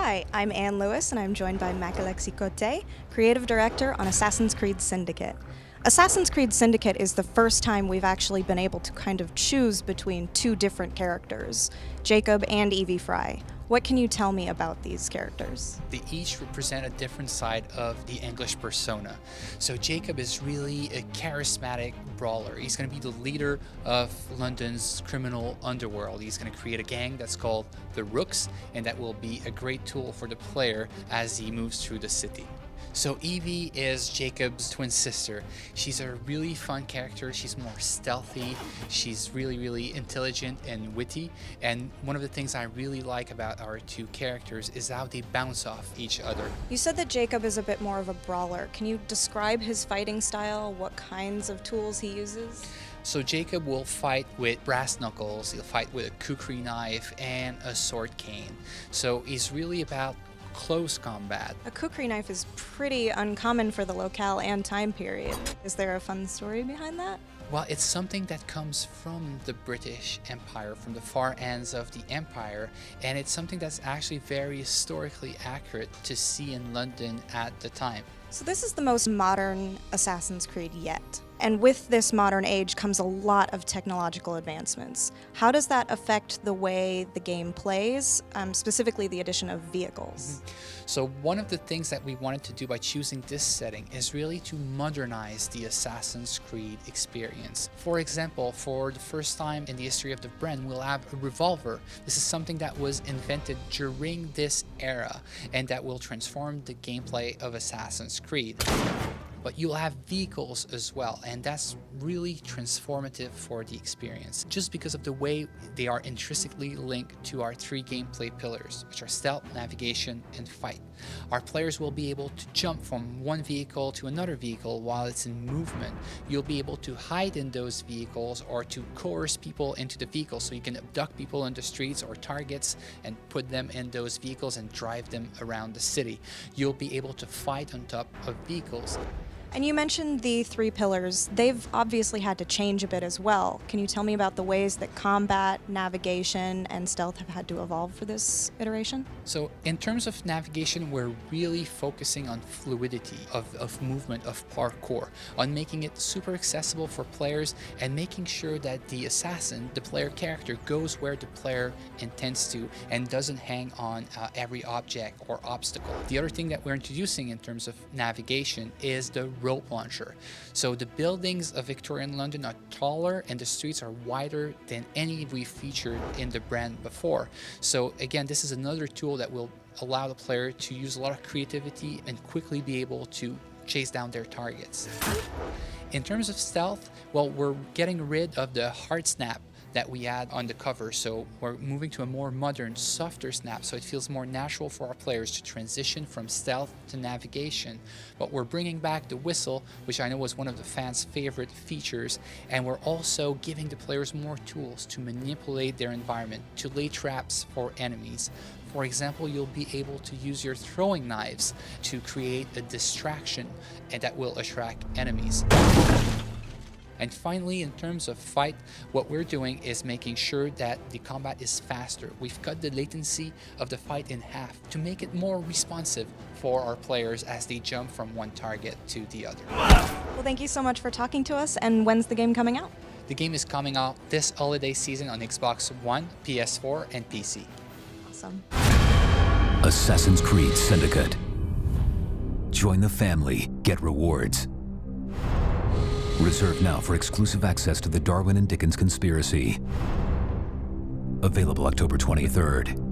Hi, I'm Anne Lewis, and I'm joined by Makalexi Cote, Creative Director on Assassin's Creed Syndicate. Assassin's Creed Syndicate is the first time we've actually been able to kind of choose between two different characters, Jacob and Evie Fry. What can you tell me about these characters? They each represent a different side of the English persona. So Jacob is really a charismatic brawler. He's going to be the leader of London's criminal underworld. He's going to create a gang that's called the Rooks, and that will be a great tool for the player as he moves through the city. So Evie is Jacob's twin sister. She's a really fun character. She's more stealthy. She's really intelligent and witty. And one of the things I really like about our two characters is how they bounce off each other. You said that Jacob is a bit more of a brawler. Can you describe his fighting style, what kinds of tools he uses? So Jacob will fight with brass knuckles, he'll fight with a kukri knife and a sword cane. So he's really about close combat. A kukri knife is pretty uncommon for the locale and time period. Is there a fun story behind that? Well, it's something that comes from the British Empire, from the far ends of the empire, and it's something that's actually very historically accurate to see in London at the time. So this is the most modern Assassin's Creed yet. And with this modern age comes a lot of technological advancements. How does that affect the way the game plays, specifically the addition of vehicles? So one of the things that we wanted to do by choosing this setting is really to modernize the Assassin's Creed experience. For example, for the first time in the history of the brand, we'll have a revolver. This is something that was invented during this era and that will transform the gameplay of Assassin's Creed. But you'll have vehicles as well, and that's really transformative for the experience, just because of the way they are intrinsically linked to our three gameplay pillars, which are stealth, navigation, and fight. Our players will be able to jump from one vehicle to another vehicle while it's in movement. You'll be able to hide in those vehicles or to coerce people into the vehicle, so you can abduct people in the streets or targets and put them in those vehicles and drive them around the city. You'll be able to fight on top of vehicles. And you mentioned the three pillars. They've obviously had to change a bit as well. Can you tell me about the ways that combat, navigation, and stealth have had to evolve for this iteration? So in terms of navigation, we're really focusing on fluidity of movement, of parkour, on making it super accessible for players and making sure that the assassin, the player character, goes where the player intends to and doesn't hang on every object or obstacle. The other thing that we're introducing in terms of navigation is the rope launcher. So the buildings of Victorian London are taller and the streets are wider than any we've featured in the brand before. So again, this is another tool that will allow the player to use a lot of creativity and quickly be able to chase down their targets. In terms of stealth, well, we're getting rid of the hard snap that we had on the cover, so we're moving to a more modern, softer snap, so it feels more natural for our players to transition from stealth to navigation. But we're bringing back the whistle, which I know was one of the fans' favorite features, and we're also giving the players more tools to manipulate their environment, to lay traps for enemies. For example, you'll be able to use your throwing knives to create a distraction and that will attract enemies. And finally, in terms of fight, what we're doing is making sure that the combat is faster. We've cut the latency of the fight in half to make it more responsive for our players as they jump from one target to the other. Well, thank you so much for talking to us, and when's the game coming out? The game is coming out this holiday season on Xbox One, PS4, and PC. Awesome. Assassin's Creed Syndicate. Join the family, get rewards. Reserved now for exclusive access to the Darwin and Dickens Conspiracy. Available October 23rd.